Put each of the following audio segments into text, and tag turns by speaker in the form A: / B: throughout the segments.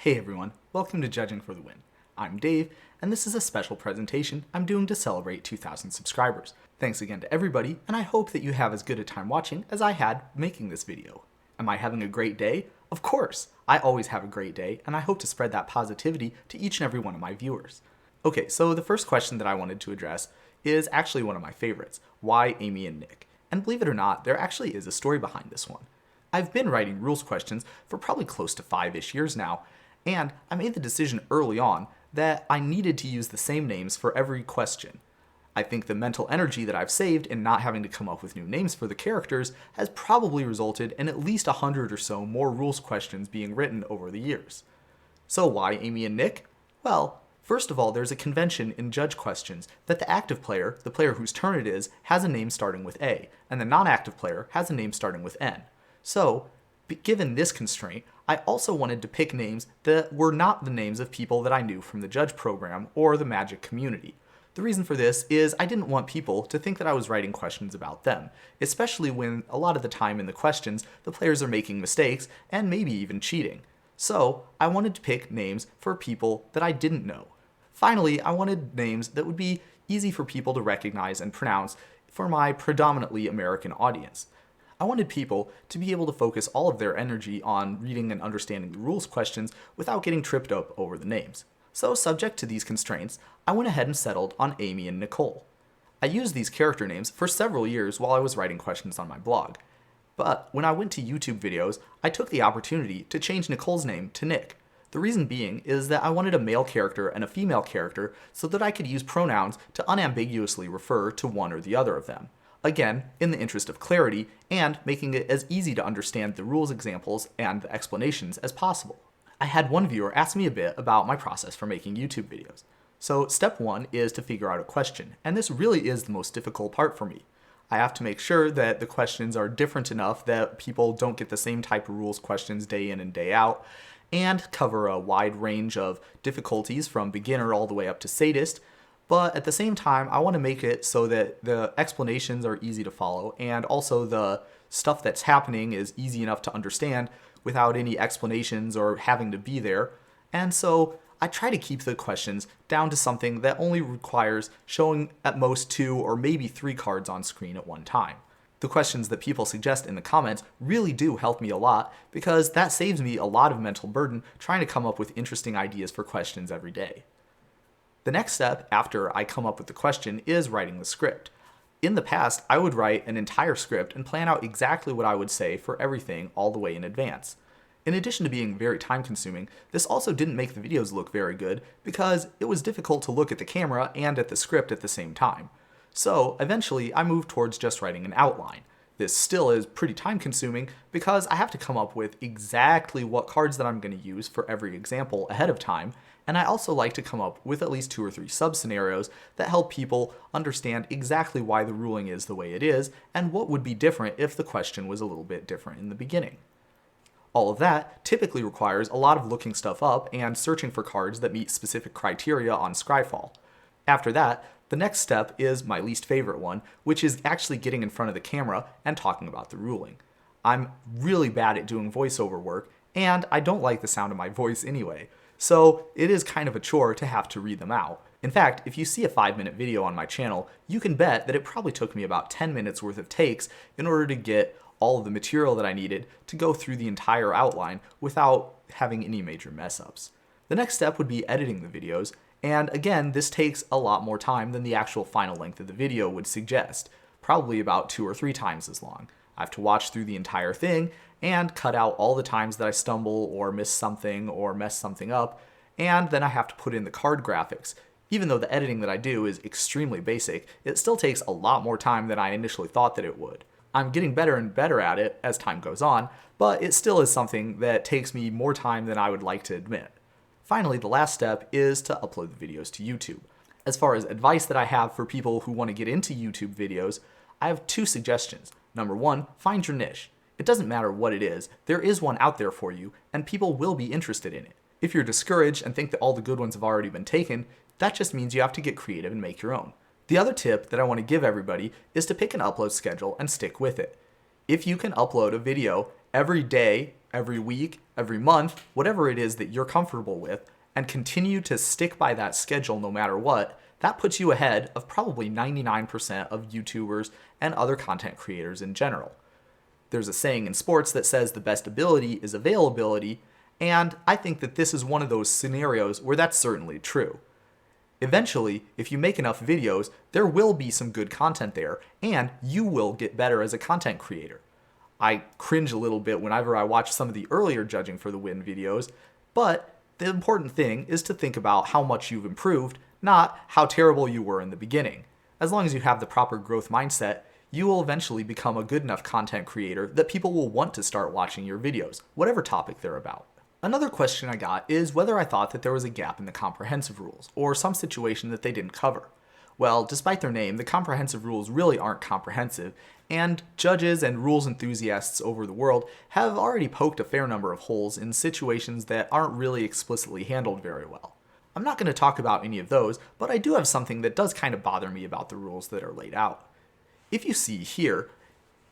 A: Hey everyone, welcome to Judging for the Win. I'm Dave, and this is a special presentation I'm doing to celebrate 2,000 subscribers. Thanks again to everybody, and I hope that you have as good a time watching as I had making this video. Am I having a great day? Of course! I always have a great day, and I hope to spread that positivity to each and every one of my viewers. Okay, so the first question that I wanted to address is actually one of my favorites. Why Amy and Nick? And believe it or not, there actually is a story behind this one. I've been writing rules questions for probably close to 5-ish years now, and I made the decision early on that I needed to use the same names for every question. I think the mental energy that I've saved in not having to come up with new names for the characters has probably resulted in at least 100 or so more rules questions being written over the years. So why Amy and Nick? Well, first of all, there's a convention in judge questions that the active player, the player whose turn it is, has a name starting with A, and the non-active player has a name starting with N. So, given this constraint, I also wanted to pick names that were not the names of people that I knew from the judge program or the Magic community. The reason for this is I didn't want people to think that I was writing questions about them, especially when a lot of the time in the questions the players are making mistakes and maybe even cheating. So I wanted to pick names for people that I didn't know. Finally, I wanted names that would be easy for people to recognize and pronounce for my predominantly American audience. I wanted people to be able to focus all of their energy on reading and understanding the rules questions without getting tripped up over the names. So, subject to these constraints, I went ahead and settled on Amy and Nicole. I used these character names for several years while I was writing questions on my blog. But when I went to YouTube videos, I took the opportunity to change Nicole's name to Nick. The reason being is that I wanted a male character and a female character so that I could use pronouns to unambiguously refer to one or the other of them. Again, in the interest of clarity and making it as easy to understand the rules examples and the explanations as possible. I had one viewer ask me a bit about my process for making YouTube videos. So step one is to figure out a question, and this really is the most difficult part for me. I have to make sure that the questions are different enough that people don't get the same type of rules questions day in and day out, and cover a wide range of difficulties from beginner all the way up to sadist. But at the same time, I want to make it so that the explanations are easy to follow and also the stuff that's happening is easy enough to understand without any explanations or having to be there. And so I try to keep the questions down to something that only requires showing at most 2 or maybe 3 cards on screen at one time. The questions that people suggest in the comments really do help me a lot because that saves me a lot of mental burden trying to come up with interesting ideas for questions every day. The next step after I come up with the question is writing the script. In the past, I would write an entire script and plan out exactly what I would say for everything all the way in advance. In addition to being very time consuming, this also didn't make the videos look very good because it was difficult to look at the camera and at the script at the same time. So eventually I moved towards just writing an outline. This still is pretty time consuming because I have to come up with exactly what cards that I'm going to use for every example ahead of time, and I also like to come up with at least 2 or 3 sub-scenarios that help people understand exactly why the ruling is the way it is and what would be different if the question was a little bit different in the beginning. All of that typically requires a lot of looking stuff up and searching for cards that meet specific criteria on Scryfall. After that, the next step is my least favorite one, which is actually getting in front of the camera and talking about the ruling. I'm really bad at doing voiceover work, and I don't like the sound of my voice anyway, so it is kind of a chore to have to read them out. In fact, if you see a 5-minute video on my channel, you can bet that it probably took me about 10 minutes worth of takes in order to get all of the material that I needed to go through the entire outline without having any major mess-ups. The next step would be editing the videos, and again, this takes a lot more time than the actual final length of the video would suggest, probably about 2 or 3 times as long. I have to watch through the entire thing and cut out all the times that I stumble or miss something or mess something up, and then I have to put in the card graphics. Even though the editing that I do is extremely basic, it still takes a lot more time than I initially thought that it would. I'm getting better and better at it as time goes on, but it still is something that takes me more time than I would like to admit. Finally, the last step is to upload the videos to YouTube. As far as advice that I have for people who want to get into YouTube videos, I have 2 suggestions. Number 1, find your niche. It doesn't matter what it is, there is one out there for you, and people will be interested in it. If you're discouraged and think that all the good ones have already been taken, that just means you have to get creative and make your own. The other tip that I want to give everybody is to pick an upload schedule and stick with it. If you can upload a video every day every week, every month, whatever it is that you're comfortable with, and continue to stick by that schedule no matter what, that puts you ahead of probably 99% of YouTubers and other content creators in general. There's a saying in sports that says the best ability is availability, and I think that this is one of those scenarios where that's certainly true. Eventually, if you make enough videos, there will be some good content there, and you will get better as a content creator. I cringe a little bit whenever I watch some of the earlier Judging for the Win videos, but the important thing is to think about how much you've improved, not how terrible you were in the beginning. As long as you have the proper growth mindset, you will eventually become a good enough content creator that people will want to start watching your videos, whatever topic they're about. Another question I got is whether I thought that there was a gap in the comprehensive rules, or some situation that they didn't cover. Well, despite their name, the comprehensive rules really aren't comprehensive, and judges and rules enthusiasts over the world have already poked a fair number of holes in situations that aren't really explicitly handled very well. I'm not going to talk about any of those, but I do have something that does kind of bother me about the rules that are laid out. If you see here,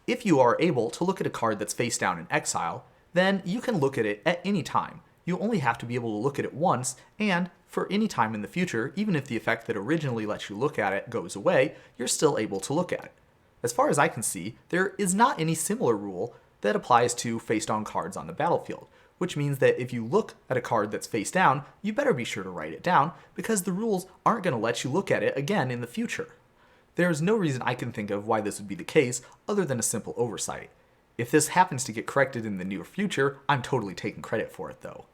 A: if you are able to look at a card that's face down in exile, then you can look at it at any time. You only have to be able to look at it once, and for any time in the future, even if the effect that originally lets you look at it goes away, you're still able to look at it. As far as I can see, there is not any similar rule that applies to face down cards on the battlefield, which means that if you look at a card that's face down, you better be sure to write it down, because the rules aren't going to let you look at it again in the future. There is no reason I can think of why this would be the case other than a simple oversight. If this happens to get corrected in the near future, I'm totally taking credit for it though.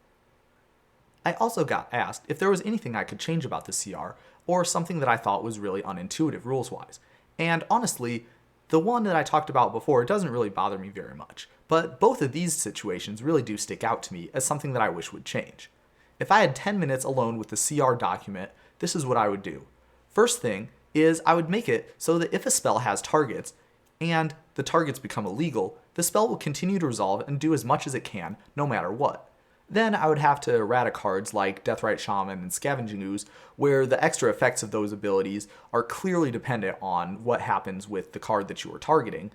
A: I also got asked if there was anything I could change about the CR, or something that I thought was really unintuitive rules-wise. And honestly, the one that I talked about before doesn't really bother me very much, but both of these situations really do stick out to me as something that I wish would change. If I had 10 minutes alone with the CR document, this is what I would do. First thing is I would make it so that if a spell has targets, and the targets become illegal, the spell will continue to resolve and do as much as it can, no matter what. Then I would have to errata cards like Deathrite Shaman and Scavenging Ooze, where the extra effects of those abilities are clearly dependent on what happens with the card that you are targeting.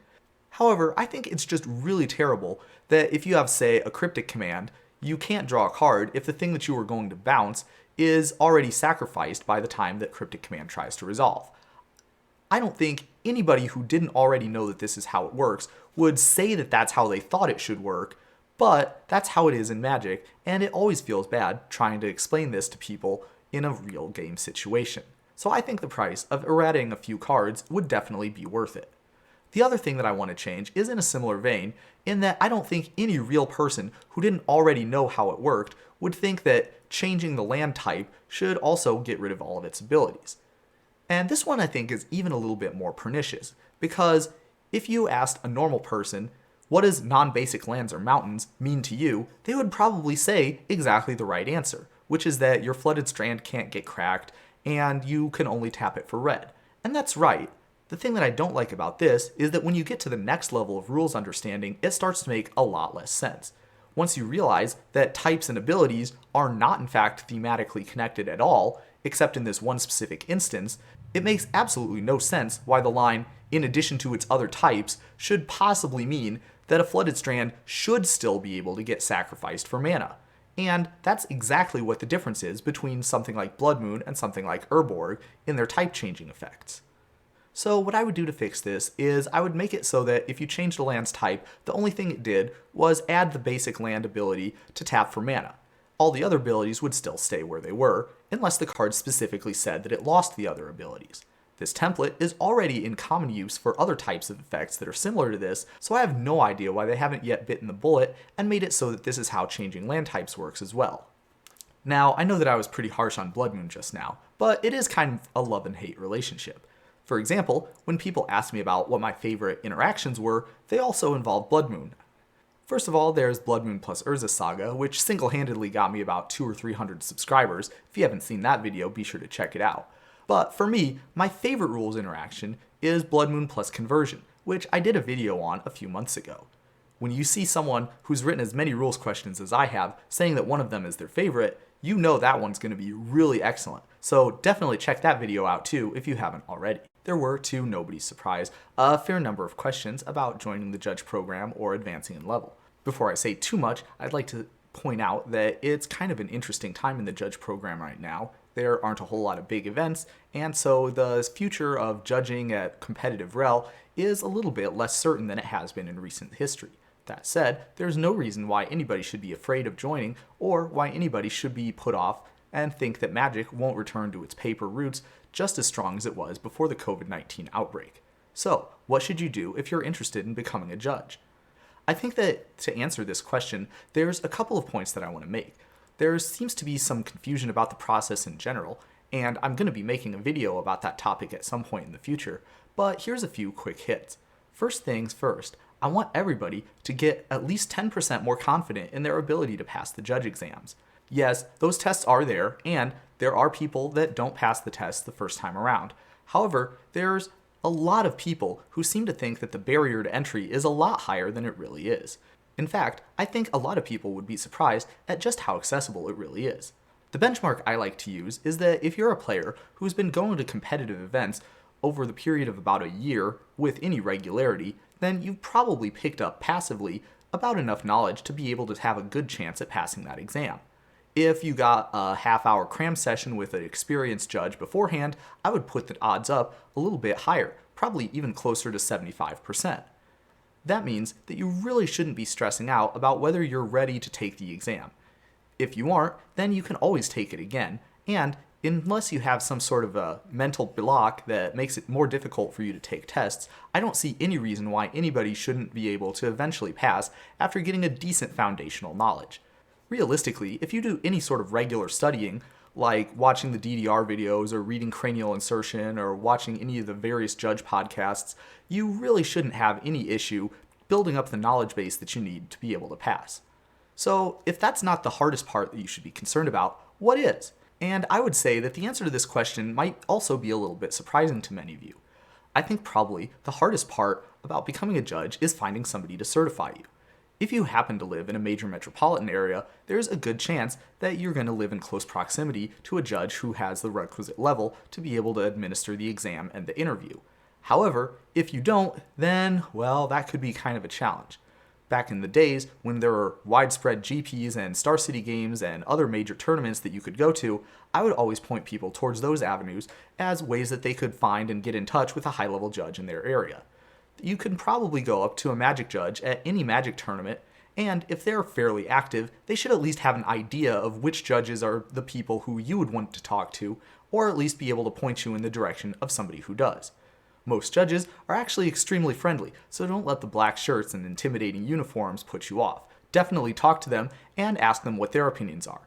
A: However, I think it's just really terrible that if you have, say, a Cryptic command, you can't draw a card if the thing that you are going to bounce is already sacrificed by the time that Cryptic command tries to resolve. I don't think anybody who didn't already know that this is how it works would say that that's how they thought it should work, but that's how it is in Magic, and it always feels bad trying to explain this to people in a real game situation. So I think the price of errataing a few cards would definitely be worth it. The other thing that I want to change is in a similar vein, in that I don't think any real person who didn't already know how it worked would think that changing the land type should also get rid of all of its abilities. And this one I think is even a little bit more pernicious, because if you asked a normal person, what does non-basic lands or mountains mean to you, they would probably say exactly the right answer, which is that your Flooded Strand can't get cracked, and you can only tap it for red. And that's right. The thing that I don't like about this is that when you get to the next level of rules understanding, it starts to make a lot less sense. Once you realize that types and abilities are not in fact thematically connected at all, except in this one specific instance, it makes absolutely no sense why the line, in addition to its other types, should possibly mean that a Flooded Strand should still be able to get sacrificed for mana. And that's exactly what the difference is between something like Blood Moon and something like Urborg in their type changing effects. So what I would do to fix this is I would make it so that if you changed a land's type, the only thing it did was add the basic land ability to tap for mana. All the other abilities would still stay where they were, unless the card specifically said that it lost the other abilities. This template is already in common use for other types of effects that are similar to this, so I have no idea why they haven't yet bitten the bullet and made it so that this is how changing land types works as well. Now, I know that I was pretty harsh on Blood Moon just now, but it is kind of a love and hate relationship. For example, when people ask me about what my favorite interactions were, they also involve Blood Moon. First of all, there's Blood Moon plus Urza Saga, which single-handedly got me about 200 or 300 subscribers. If you haven't seen that video, be sure to check it out. But for me, my favorite rules interaction is Blood Moon plus Conversion, which I did a video on a few months ago. When you see someone who's written as many rules questions as I have saying that one of them is their favorite, you know that one's going to be really excellent. So definitely check that video out too if you haven't already. There were, to nobody's surprise, a fair number of questions about joining the judge program or advancing in level. Before I say too much, I'd like to point out that it's kind of an interesting time in the judge program right now. There aren't a whole lot of big events, and so the future of judging at competitive rel is a little bit less certain than it has been in recent history. That said, there's no reason why anybody should be afraid of joining, or why anybody should be put off and think that Magic won't return to its paper roots just as strong as it was before the COVID-19 outbreak. So, what should you do if you're interested in becoming a judge? I think that to answer this question, there's a couple of points that I want to make. There seems to be some confusion about the process in general, and I'm going to be making a video about that topic at some point in the future, but here's a few quick hits. First things first, I want everybody to get at least 10% more confident in their ability to pass the judge exams. Yes, those tests are there, and there are people that don't pass the test the first time around. However, there's a lot of people who seem to think that the barrier to entry is a lot higher than it really is. In fact, I think a lot of people would be surprised at just how accessible it really is. The benchmark I like to use is that if you're a player who's been going to competitive events over the period of about a year with any regularity, then you've probably picked up passively about enough knowledge to be able to have a good chance at passing that exam. If you got a half-hour cram session with an experienced judge beforehand, I would put the odds up a little bit higher, probably even closer to 75%. That means that you really shouldn't be stressing out about whether you're ready to take the exam. If you aren't, then you can always take it again, and unless you have some sort of a mental block that makes it more difficult for you to take tests, I don't see any reason why anybody shouldn't be able to eventually pass after getting a decent foundational knowledge. Realistically, if you do any sort of regular studying, like watching the DDR videos or reading cranial insertion or watching any of the various judge podcasts, you really shouldn't have any issue building up the knowledge base that you need to be able to pass. So if that's not the hardest part that you should be concerned about, what is? And I would say that the answer to this question might also be a little bit surprising to many of you. I think probably the hardest part about becoming a judge is finding somebody to certify you. If you happen to live in a major metropolitan area, there's a good chance that you're going to live in close proximity to a judge who has the requisite level to be able to administer the exam and the interview. However, if you don't, then, well, that could be kind of a challenge. Back in the days when there were widespread GPs and Star City games and other major tournaments that you could go to, I would always point people towards those avenues as ways that they could find and get in touch with a high-level judge in their area. You can probably go up to a Magic judge at any Magic tournament, and if they're fairly active, they should at least have an idea of which judges are the people who you would want to talk to, or at least be able to point you in the direction of somebody who does. Most judges are actually extremely friendly, so don't let the black shirts and intimidating uniforms put you off. Definitely talk to them and ask them what their opinions are.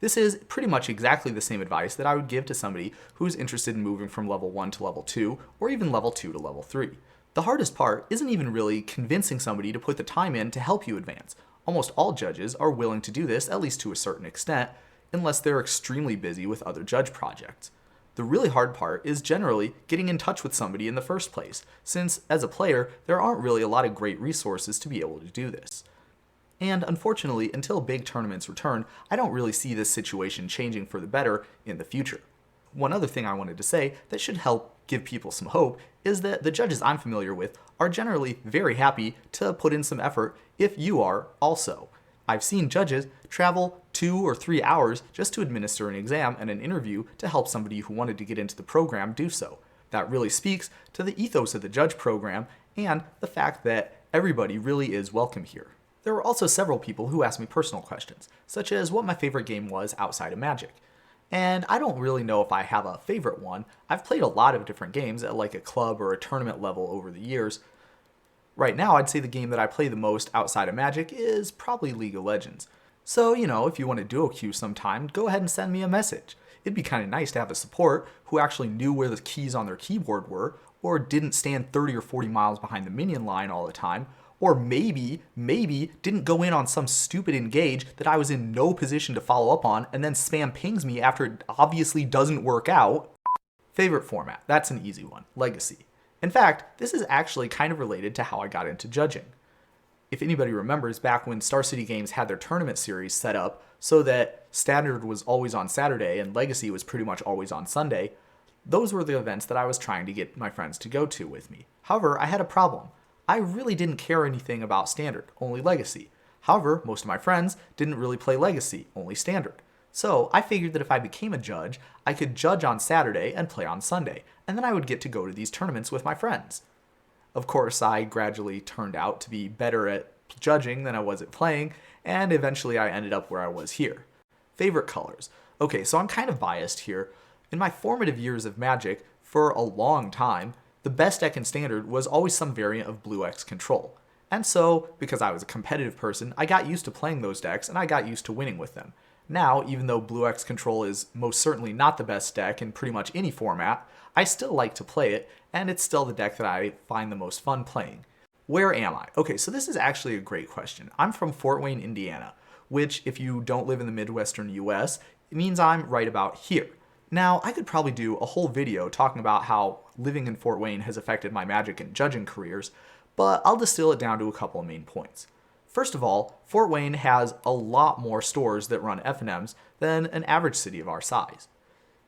A: This is pretty much exactly the same advice that I would give to somebody who's interested in moving from level 1 to level 2, or even level 2 to level 3. The hardest part isn't even really convincing somebody to put the time in to help you advance. Almost all judges are willing to do this, at least to a certain extent, unless they're extremely busy with other judge projects. The really hard part is generally getting in touch with somebody in the first place, since as a player, there aren't really a lot of great resources to be able to do this. And unfortunately, until big tournaments return, I don't really see this situation changing for the better in the future. One other thing I wanted to say that should help give people some hope is that the judges I'm familiar with are generally very happy to put in some effort if you are also. I've seen judges travel 2 or 3 hours just to administer an exam and an interview to help somebody who wanted to get into the program do so. That really speaks to the ethos of the judge program and the fact that everybody really is welcome here. There were also several people who asked me personal questions, such as what my favorite game was outside of Magic. And I don't really know if I have a favorite one. I've played a lot of different games at like a club or a tournament level over the years. Right now, I'd say the game that I play the most outside of Magic is probably League of Legends. So, if you want to duo queue sometime, go ahead and send me a message. It'd be kind of nice to have a support who actually knew where the keys on their keyboard were, or didn't stand 30 or 40 miles behind the minion line all the time, or maybe didn't go in on some stupid engage that I was in no position to follow up on and then spam pings me after it obviously doesn't work out. Favorite format, that's an easy one, Legacy. In fact, this is actually kind of related to how I got into judging. If anybody remembers back when Star City Games had their tournament series set up so that Standard was always on Saturday and Legacy was pretty much always on Sunday, those were the events that I was trying to get my friends to go to with me. However, I had a problem. I really didn't care anything about Standard, only Legacy. However, most of my friends didn't really play Legacy, only Standard. So I figured that if I became a judge, I could judge on Saturday and play on Sunday, and then I would get to go to these tournaments with my friends. Of course, I gradually turned out to be better at judging than I was at playing, and eventually I ended up where I was here. Favorite colors. Okay, so I'm kind of biased here. In my formative years of Magic, for a long time, the best deck in Standard was always some variant of Blue X Control. And so, because I was a competitive person, I got used to playing those decks and I got used to winning with them. Now, even though Blue X Control is most certainly not the best deck in pretty much any format, I still like to play it, and it's still the deck that I find the most fun playing. Where am I? Okay, so this is actually a great question. I'm from Fort Wayne, Indiana, which, if you don't live in the Midwestern US, it means I'm right about here. Now, I could probably do a whole video talking about how living in Fort Wayne has affected my Magic and judging careers, but I'll distill it down to a couple of main points. First of all, Fort Wayne has a lot more stores that run F&Ms than an average city of our size.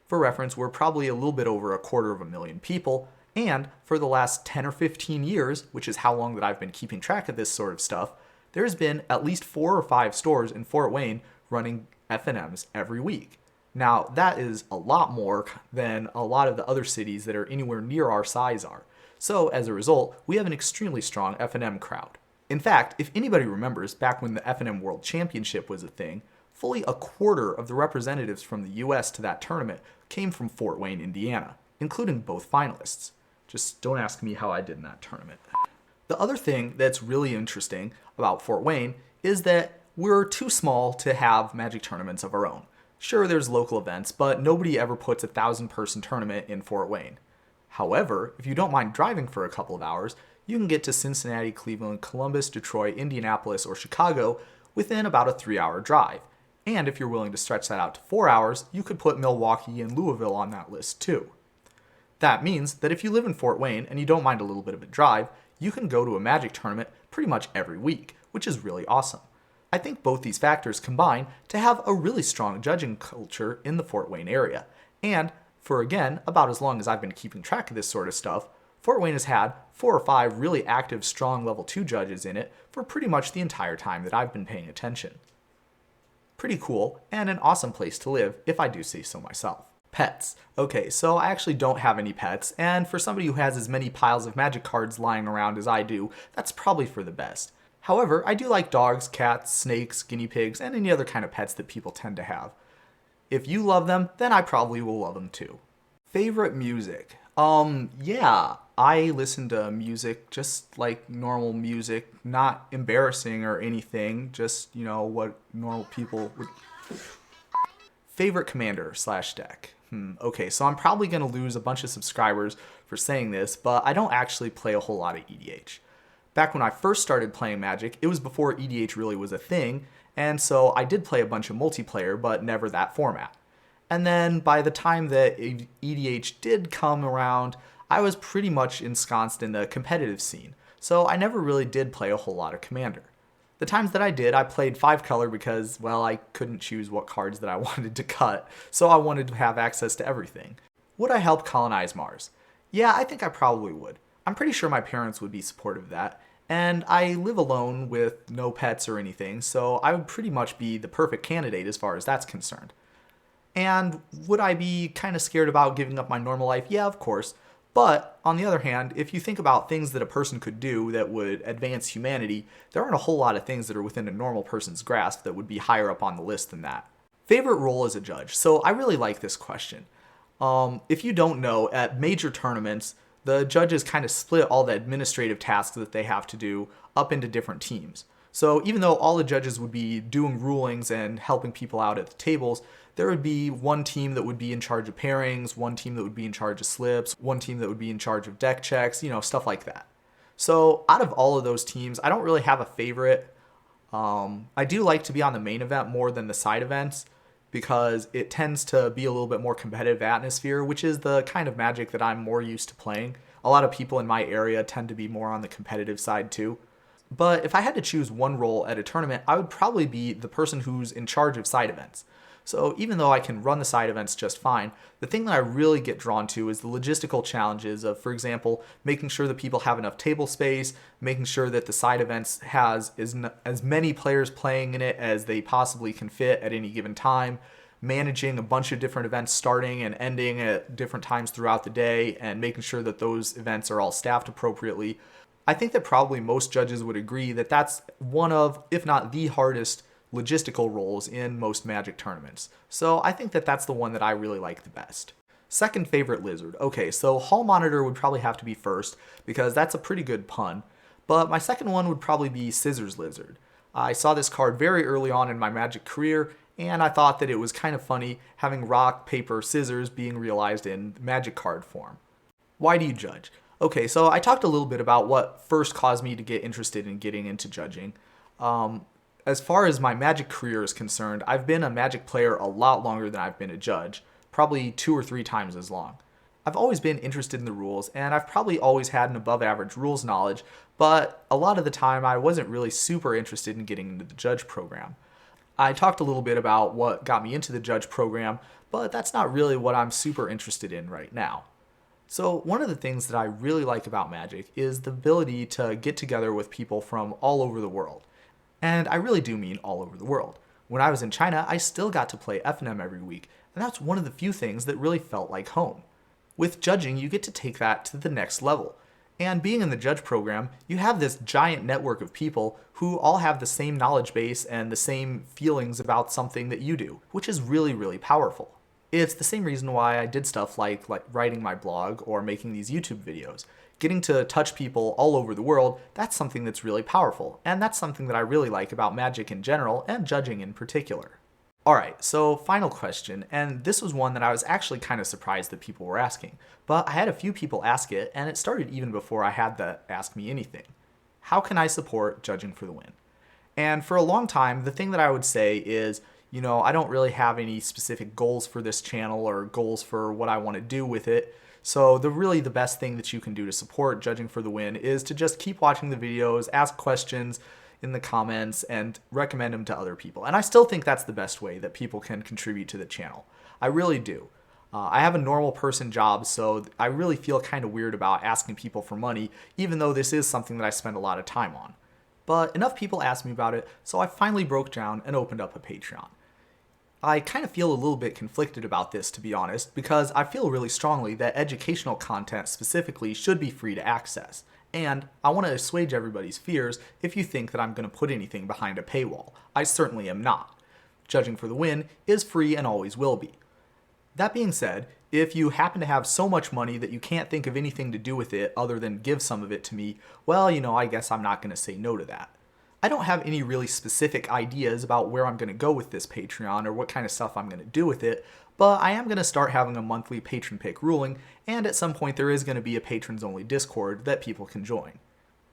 A: For reference, we're probably a little bit over 250,000 people, and for the last 10 or 15 years, which is how long that I've been keeping track of this sort of stuff, there's been at least 4 or 5 stores in Fort Wayne running F&Ms every week. Now, that is a lot more than a lot of the other cities that are anywhere near our size are. So, as a result, we have an extremely strong F&M crowd. In fact, if anybody remembers, back when the F&M World Championship was a thing, fully a quarter of the representatives from the US to that tournament came from Fort Wayne, Indiana, including both finalists. Just don't ask me how I did in that tournament. The other thing that's really interesting about Fort Wayne is that we're too small to have Magic tournaments of our own. Sure, there's local events, but nobody ever puts a 1,000-person tournament in Fort Wayne. However, if you don't mind driving for a couple of hours, you can get to Cincinnati, Cleveland, Columbus, Detroit, Indianapolis, or Chicago within about a 3-hour drive. And if you're willing to stretch that out to 4 hours, you could put Milwaukee and Louisville on that list too. That means that if you live in Fort Wayne and you don't mind a little bit of a drive, you can go to a Magic tournament pretty much every week, which is really awesome. I think both these factors combine to have a really strong judging culture in the Fort Wayne area. And for, again, about as long as I've been keeping track of this sort of stuff, Fort Wayne has had 4 or 5 really active, strong level 2 judges in it for pretty much the entire time that I've been paying attention. Pretty cool, and an awesome place to live, if I do say so myself. Pets. Okay, so I actually don't have any pets, and for somebody who has as many piles of Magic cards lying around as I do, that's probably for the best. However, I do like dogs, cats, snakes, guinea pigs, and any other kind of pets that people tend to have. If you love them, then I probably will love them too. Favorite music? Yeah, I listen to music just like normal music, not embarrassing or anything, just, what normal people would... Favorite commander / deck? Okay, so I'm probably going to lose a bunch of subscribers for saying this, but I don't actually play a whole lot of EDH. Back when I first started playing Magic, it was before EDH really was a thing, and so I did play a bunch of multiplayer, but never that format. And then by the time that EDH did come around, I was pretty much ensconced in the competitive scene, so I never really did play a whole lot of Commander. The times that I did, I played 5-color because, well, I couldn't choose what cards that I wanted to cut, so I wanted to have access to everything. Would I help colonize Mars? Yeah, I think I probably would. I'm pretty sure my parents would be supportive of that, and I live alone with no pets or anything, so I would pretty much be the perfect candidate as far as that's concerned. And would I be kind of scared about giving up my normal life? Yeah, of course. But on the other hand, if you think about things that a person could do that would advance humanity, there aren't a whole lot of things that are within a normal person's grasp that would be higher up on the list than that. Favorite role as a judge? So I really like this question. If you don't know, at major tournaments, the judges kind of split all the administrative tasks that they have to do up into different teams. So even though all the judges would be doing rulings and helping people out at the tables, there would be one team that would be in charge of pairings, one team that would be in charge of slips, one team that would be in charge of deck checks, stuff like that. So out of all of those teams, I don't really have a favorite. I do like to be on the main event more than the side events because it tends to be a little bit more competitive atmosphere, which is the kind of Magic that I'm more used to playing. A lot of people in my area tend to be more on the competitive side too. But if I had to choose one role at a tournament, I would probably be the person who's in charge of side events. So even though I can run the side events just fine, the thing that I really get drawn to is the logistical challenges of, for example, making sure that people have enough table space, making sure that the side events has as many players playing in it as they possibly can fit at any given time, managing a bunch of different events starting and ending at different times throughout the day, and making sure that those events are all staffed appropriately. I think that probably most judges would agree that that's one of, if not the hardest, logistical roles in most Magic tournaments. So I think that that's the one that I really like the best. Second favorite lizard. Okay, so Hall Monitor would probably have to be first because that's a pretty good pun. But my second one would probably be Scissors Lizard. I saw this card very early on in my Magic career, and I thought that it was kind of funny having rock, paper, scissors being realized in Magic card form. Why do you judge? Okay, so I talked a little bit about what first caused me to get interested in getting into judging. As far as my Magic career is concerned, I've been a Magic player a lot longer than I've been a judge, probably 2 or 3 times as long. I've always been interested in the rules, and I've probably always had an above average rules knowledge, but a lot of the time I wasn't really super interested in getting into the judge program. I talked a little bit about what got me into the judge program, but that's not really what I'm super interested in right now. So one of the things that I really like about Magic is the ability to get together with people from all over the world. And I really do mean all over the world. When I was in China, I still got to play FNM every week, and that's one of the few things that really felt like home. With judging, you get to take that to the next level. And being in the judge program, you have this giant network of people who all have the same knowledge base and the same feelings about something that you do, which is really, really powerful. It's the same reason why I did stuff like writing my blog or making these YouTube videos. Getting to touch people all over the world, that's something that's really powerful, and that's something that I really like about Magic in general and judging in particular. Alright, so final question, and this was one that I was actually kind of surprised that people were asking, but I had a few people ask it, and it started even before I had the Ask Me Anything. How can I support Judging for the Win? And for a long time, the thing that I would say is, I don't really have any specific goals for this channel or goals for what I want to do with it. So the best thing that you can do to support Judging for the Win is to just keep watching the videos, ask questions in the comments, and recommend them to other people. And I still think that's the best way that people can contribute to the channel. I really do. I have a normal person job, so I really feel kind of weird about asking people for money, even though this is something that I spend a lot of time on. But enough people asked me about it, so I finally broke down and opened up a Patreon. I kind of feel a little bit conflicted about this, to be honest, because I feel really strongly that educational content specifically should be free to access. And I want to assuage everybody's fears if you think that I'm going to put anything behind a paywall. I certainly am not. Judging for the Win is free and always will be. That being said, if you happen to have so much money that you can't think of anything to do with it other than give some of it to me, well, I guess I'm not going to say no to that. I don't have any really specific ideas about where I'm going to go with this Patreon or what kind of stuff I'm going to do with it, but I am going to start having a monthly patron pick ruling, and at some point there is going to be a patrons only Discord that people can join.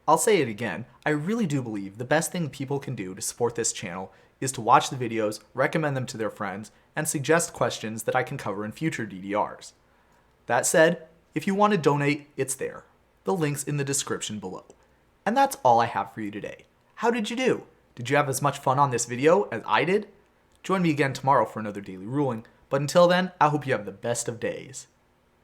A: I'll say it again, I really do believe the best thing people can do to support this channel is to watch the videos, recommend them to their friends, and suggest questions that I can cover in future DDRs. That said, if you want to donate, it's there. The link's in the description below. And that's all I have for you today. How did you do? Did you have as much fun on this video as I did? Join me again tomorrow for another daily ruling, but until then, I hope you have the best of days.